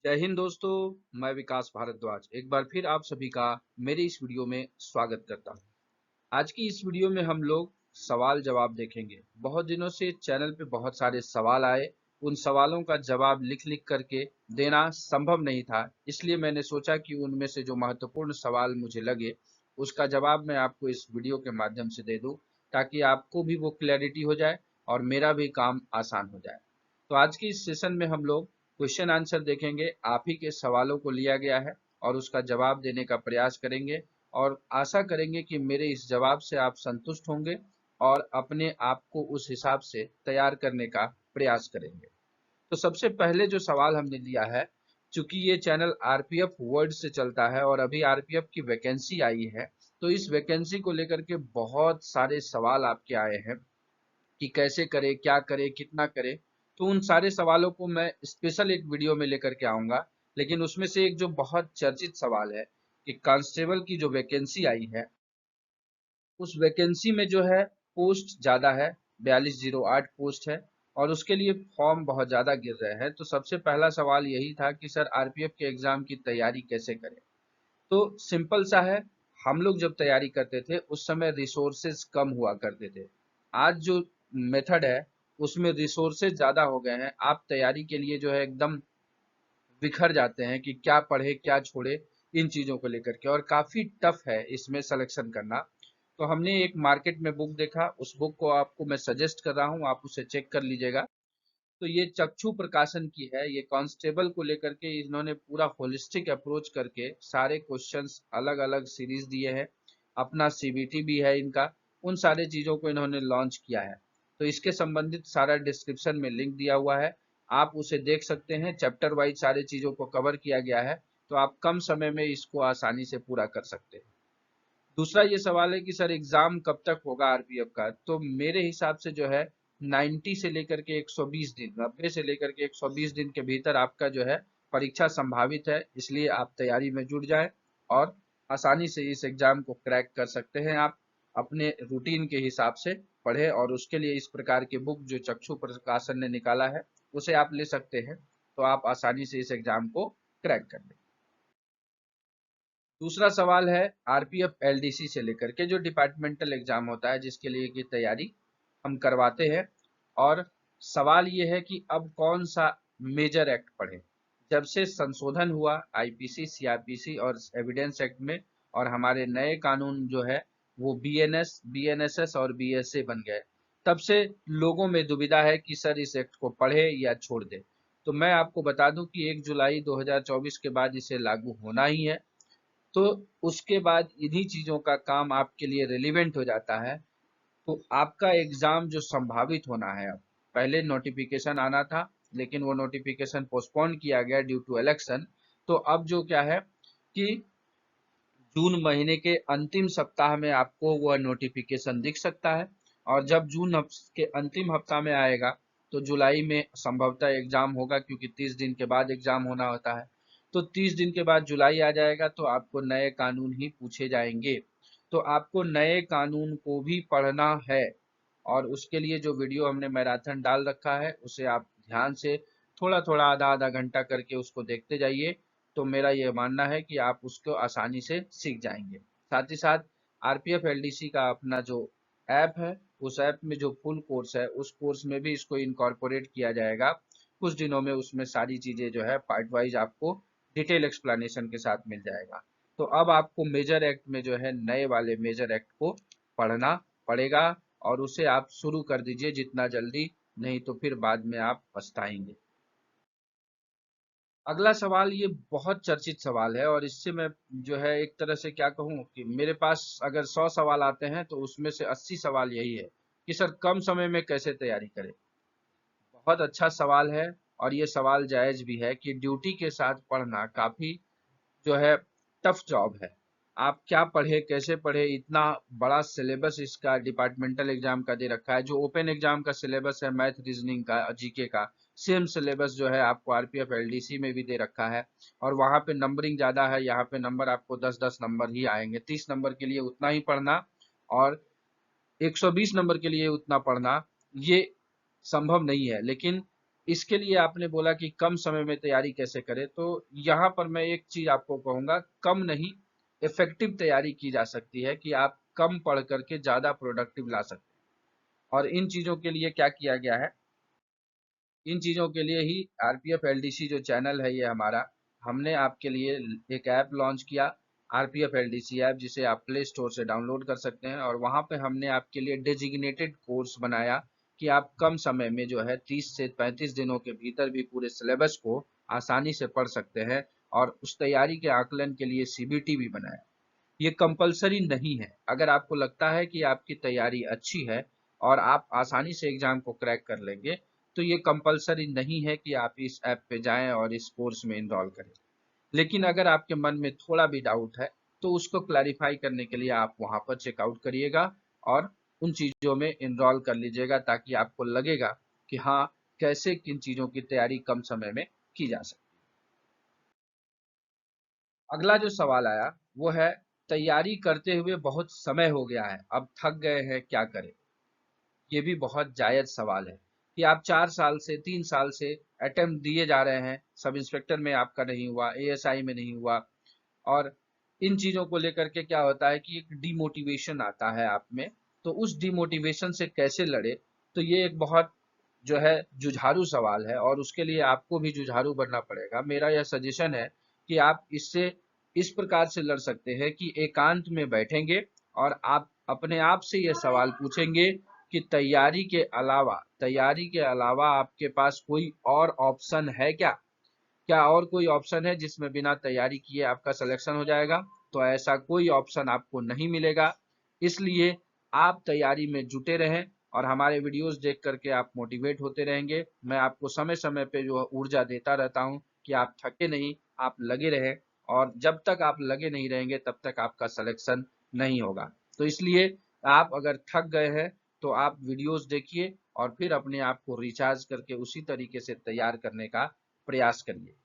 जय हिंद दोस्तों। मैं विकास भारद्वाज एक बार फिर आप सभी का मेरे इस वीडियो में स्वागत करता हूं। आज की इस वीडियो में हम लोग सवाल जवाब देखेंगे। बहुत दिनों से चैनल पे बहुत सारे सवाल आए, उन सवालों का जवाब लिख लिख करके देना संभव नहीं था, इसलिए मैंने सोचा कि उनमें से जो महत्वपूर्ण सवाल मुझे लगे उसका जवाब मैं आपको इस वीडियो के माध्यम से दे दूं, ताकि आपको भी वो क्लैरिटी हो जाए और मेरा भी काम आसान हो जाए। तो आज की इस सेशन में हम लोग क्वेश्चन आंसर देखेंगे। आप ही के सवालों को लिया गया है और उसका जवाब देने का प्रयास करेंगे, और आशा करेंगे कि मेरे इस जवाब से आप संतुष्ट होंगे और अपने आप को उस हिसाब से तैयार करने का प्रयास करेंगे। तो सबसे पहले जो सवाल हमने लिया है, चूंकि ये चैनल आरपीएफ वर्ड से चलता है और अभी आरपीएफ की वैकेंसी आई है, तो इस वैकेंसी को लेकर के बहुत सारे सवाल आपके आए हैं कि कैसे करें, क्या करें, कितना करें। तो उन सारे सवालों को मैं स्पेशल एक वीडियो में लेकर के आऊंगा, लेकिन उसमें से एक जो बहुत चर्चित सवाल है कि कांस्टेबल की जो वैकेंसी आई है, उस वैकेंसी में जो है पोस्ट ज़्यादा है, 4208 पोस्ट है और उसके लिए फॉर्म बहुत ज़्यादा गिर रहे हैं। तो सबसे पहला सवाल यही था कि सर आरपीएफ के एग्ज़ाम की तैयारी कैसे करें। तो सिंपल सा है, हम लोग जब तैयारी करते थे उस समय रिसोर्सेज कम हुआ करते थे। आज जो मेथड है उसमें रिसोर्सेज ज़्यादा हो गए हैं। आप तैयारी के लिए जो है एकदम बिखर जाते हैं कि क्या पढ़े क्या छोड़े, इन चीज़ों को लेकर के, और काफ़ी टफ है इसमें सिलेक्शन करना। तो हमने एक मार्केट में बुक देखा, उस बुक को आपको मैं सजेस्ट कर रहा हूँ, आप उसे चेक कर लीजिएगा। तो ये चक्षु प्रकाशन की है। ये कांस्टेबल को लेकर के इन्होंने पूरा होलिस्टिक अप्रोच करके सारे क्वेश्चंस अलग अलग सीरीज दिए हैं। अपना सीबीटी भी है इनका। उन सारे चीज़ों को इन्होंने लॉन्च किया है। तो इसके संबंधित सारा डिस्क्रिप्शन में लिंक दिया हुआ है, आप उसे देख सकते हैं। चैप्टर वाइज सारे चीज़ों को कवर किया गया है, तो आप कम समय में इसको आसानी से पूरा कर सकते हैं। दूसरा ये सवाल है कि सर एग्जाम कब तक होगा आरपीएफ का। तो मेरे हिसाब से जो है 90 से लेकर के 120 दिन, 90 से लेकर के 120 दिन के भीतर आपका जो है परीक्षा संभावित है। इसलिए आप तैयारी में जुट जाएं और आसानी से इस एग्जाम को क्रैक कर सकते हैं। आप अपने रूटीन के हिसाब से पढ़ें और उसके लिए इस प्रकार की बुक जो चक्षु प्रकाशन ने निकाला है उसे आप ले सकते हैं, तो आप आसानी से इस एग्जाम को क्रैक कर लें। दूसरा सवाल है आरपीएफ एलडीसी से लेकर के जो डिपार्टमेंटल एग्जाम होता है, जिसके लिए की तैयारी हम करवाते हैं। और सवाल ये है कि अब कौन सा मेजर एक्ट पढ़ें। जब से संशोधन हुआ आईपीसी, सीआरपीसी और एविडेंस एक्ट में, और हमारे नए कानून जो है वो बीएनएस, बीएनएसएस और बीएसए बन गए, तब से लोगों में दुविधा है कि सर इस एक्ट को पढ़े या छोड़ दे। तो मैं आपको बता दूं कि 1 जुलाई 2024 के बाद इसे लागू होना ही है। तो उसके बाद इन्हीं चीज़ों का काम आपके लिए रिलेवेंट हो जाता है। तो आपका एग्ज़ाम जो संभावित होना है, अब पहले नोटिफिकेशन आना था लेकिन वो नोटिफिकेशन पोस्टपोन किया गया ड्यू टू इलेक्शन। तो अब जो क्या है कि जून महीने के अंतिम सप्ताह में आपको वह नोटिफिकेशन दिख सकता है, और जब के अंतिम हफ्ता में आएगा तो जुलाई में संभवतः एग्जाम होगा, क्योंकि 30 दिन के बाद एग्जाम होना होता है। तो 30 दिन के बाद जुलाई आ जाएगा तो आपको नए कानून ही पूछे जाएंगे। तो आपको नए कानून को भी पढ़ना है, और उसके लिए जो वीडियो हमने मैराथन डाल रखा है उसे आप ध्यान से थोड़ा थोड़ा आधा आधा घंटा करके उसको देखते जाइए। तो मेरा ये मानना है कि आप उसको आसानी से सीख जाएंगे। साथ ही साथ आरपीएफ एलडीसी का अपना जो ऐप है, उस ऐप में जो फुल कोर्स है उस कोर्स में भी इसको इनकॉर्पोरेट किया जाएगा। कुछ दिनों में उसमें सारी चीज़ें जो है पार्ट वाइज आपको डिटेल एक्सप्लेनेशन के साथ मिल जाएगा। तो अब आपको मेजर एक्ट में जो है नए वाले मेजर एक्ट को पढ़ना पड़ेगा, और उसे आप शुरू कर दीजिए जितना जल्दी, नहीं तो फिर बाद में आप पछताएंगे। अगला सवाल ये बहुत चर्चित सवाल है, और इससे मैं जो है एक तरह से क्या कहूँ कि मेरे पास अगर 100 सवाल आते हैं तो उसमें से 80 सवाल यही है कि सर कम समय में कैसे तैयारी करें। बहुत अच्छा सवाल है, और ये सवाल जायज भी है कि ड्यूटी के साथ पढ़ना काफ़ी जो है टफ जॉब है। आप क्या पढ़े, कैसे पढ़े, इतना बड़ा सिलेबस इसका डिपार्टमेंटल एग्जाम का दे रखा है। जो ओपन एग्जाम का सिलेबस है मैथ, रीजनिंग का, जीके का, सेम सिलेबस जो है आपको आरपीएफ एलडीसी में भी दे रखा है। और वहाँ पे नंबरिंग ज़्यादा है, यहाँ पे नंबर आपको 10-10 नंबर ही आएंगे। 30 नंबर के लिए उतना ही पढ़ना और 120 नंबर के लिए उतना पढ़ना, ये संभव नहीं है। लेकिन इसके लिए आपने बोला कि कम समय में तैयारी कैसे करें, तो यहाँ पर मैं एक चीज आपको कहूंगा, कम नहीं, इफेक्टिव तैयारी की जा सकती है कि आप कम पढ़ करके ज्यादा प्रोडक्टिव ला सकते हैं। और इन चीजों के लिए क्या किया गया है, इन चीजों के लिए ही आरपीएफ एलडीसी जो चैनल है ये हमारा, हमने आपके लिए एक ऐप लॉन्च किया, आरपीएफ एलडीसी ऐप, जिसे आप प्ले स्टोर से डाउनलोड कर सकते हैं। और वहां पे हमने आपके लिए डेजिग्नेटेड कोर्स बनाया कि आप कम समय में जो है 30 से 35 दिनों के भीतर भी पूरे सिलेबस को आसानी से पढ़ सकते हैं। और उस तैयारी के आकलन के लिए सीबीटी भी बनाया। ये कंपलसरी नहीं है। अगर आपको लगता है कि आपकी तैयारी अच्छी है और आप आसानी से एग्जाम को क्रैक कर लेंगे, तो ये कंपलसरी नहीं है कि आप इस ऐप पे जाएं और इस कोर्स में इनरोल करें। लेकिन अगर आपके मन में थोड़ा भी डाउट है, तो उसको क्लैरिफाई करने के लिए आप वहां पर चेकआउट करिएगा और उन चीजों में इनरोल कर लीजिएगा, ताकि आपको लगेगा कि हाँ, कैसे किन चीजों की तैयारी कम समय में की जा सकती है। अगला जो सवाल आया वो है, तैयारी करते हुए बहुत समय हो गया है, अब थक गए हैं, क्या करें। ये भी बहुत जायज सवाल है कि आप 4 साल से 3 साल से अटेम्प्ट दिए जा रहे हैं, सब इंस्पेक्टर में आपका नहीं हुआ, एएसआई में नहीं हुआ। और इन चीजों को लेकर के क्या होता है कि एक डिमोटिवेशन आता है आप में। तो उस डिमोटिवेशन से कैसे लड़े, तो ये एक बहुत जो है जुझारू सवाल है, और उसके लिए आपको भी जुझारू बनना पड़ेगा। मेरा यह सजेशन है कि आप इससे इस प्रकार से लड़ सकते हैं कि एकांत में बैठेंगे और आप अपने आप से यह सवाल पूछेंगे कि तैयारी के अलावा आपके पास कोई और ऑप्शन है क्या। क्या और कोई ऑप्शन है जिसमें बिना तैयारी किए आपका सिलेक्शन हो जाएगा? तो ऐसा कोई ऑप्शन आपको नहीं मिलेगा। इसलिए आप तैयारी में जुटे रहें और हमारे वीडियोस देख करके आप मोटिवेट होते रहेंगे। मैं आपको समय समय पे जो ऊर्जा देता रहता हूं कि आप थके नहीं, आप लगे रहें। और जब तक आप लगे नहीं रहेंगे तब तक आपका सिलेक्शन नहीं होगा। तो इसलिए आप अगर थक गए हैं तो आप वीडियोस देखिए और फिर अपने आप को रिचार्ज करके उसी तरीके से तैयार करने का प्रयास करिए।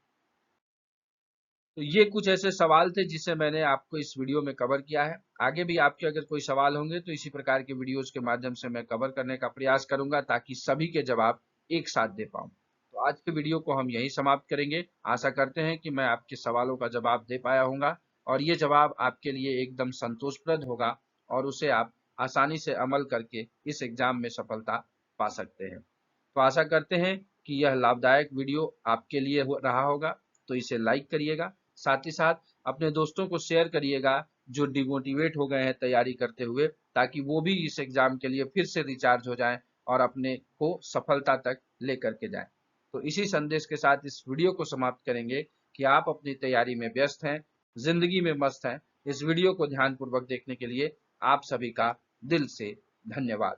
तो ये कुछ ऐसे सवाल थे जिसे मैंने आपको इस वीडियो में कवर किया है। आगे भी आपके अगर कोई सवाल होंगे तो इसी प्रकार के वीडियोस के माध्यम से मैं कवर करने का प्रयास करूंगा, ताकि सभी के जवाब एक साथ दे पाऊं। तो आज के वीडियो को हम यहीं समाप्त करेंगे। आशा करते हैं कि मैं आपके सवालों का जवाब दे पाया होऊंगा और ये जवाब आपके लिए एकदम संतोषप्रद होगा और उसे आप आसानी से अमल करके इस एग्जाम में सफलता पा सकते हैं। तो आशा करते हैं कि यह लाभदायक वीडियो आपके लिए रहा होगा। तो इसे लाइक करिएगा, साथ ही साथ अपने दोस्तों को शेयर करिएगा जो डिमोटिवेट हो गए हैं तैयारी करते हुए, ताकि वो भी इस एग्जाम के लिए फिर से रिचार्ज हो जाएं और अपने को सफलता तक लेकर के जाएं। तो इसी संदेश के साथ इस वीडियो को समाप्त करेंगे कि आप अपनी तैयारी में व्यस्त हैं, जिंदगी में मस्त हैं। इस वीडियो को ध्यानपूर्वक देखने के लिए आप सभी का दिल से धन्यवाद।